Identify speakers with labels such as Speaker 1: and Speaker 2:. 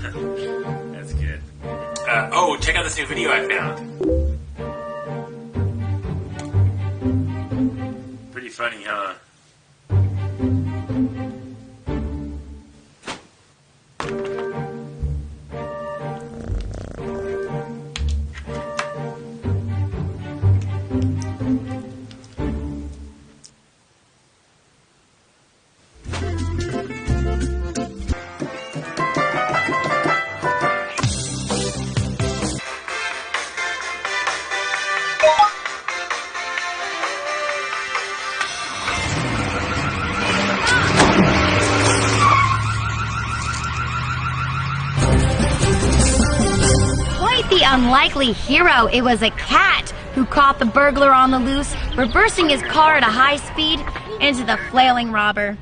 Speaker 1: That's good. Oh, check out this new video I found. Pretty funny, huh?
Speaker 2: The unlikely hero, it was a cat who caught the burglar on the loose, reversing his car at a high speed into the flailing robber.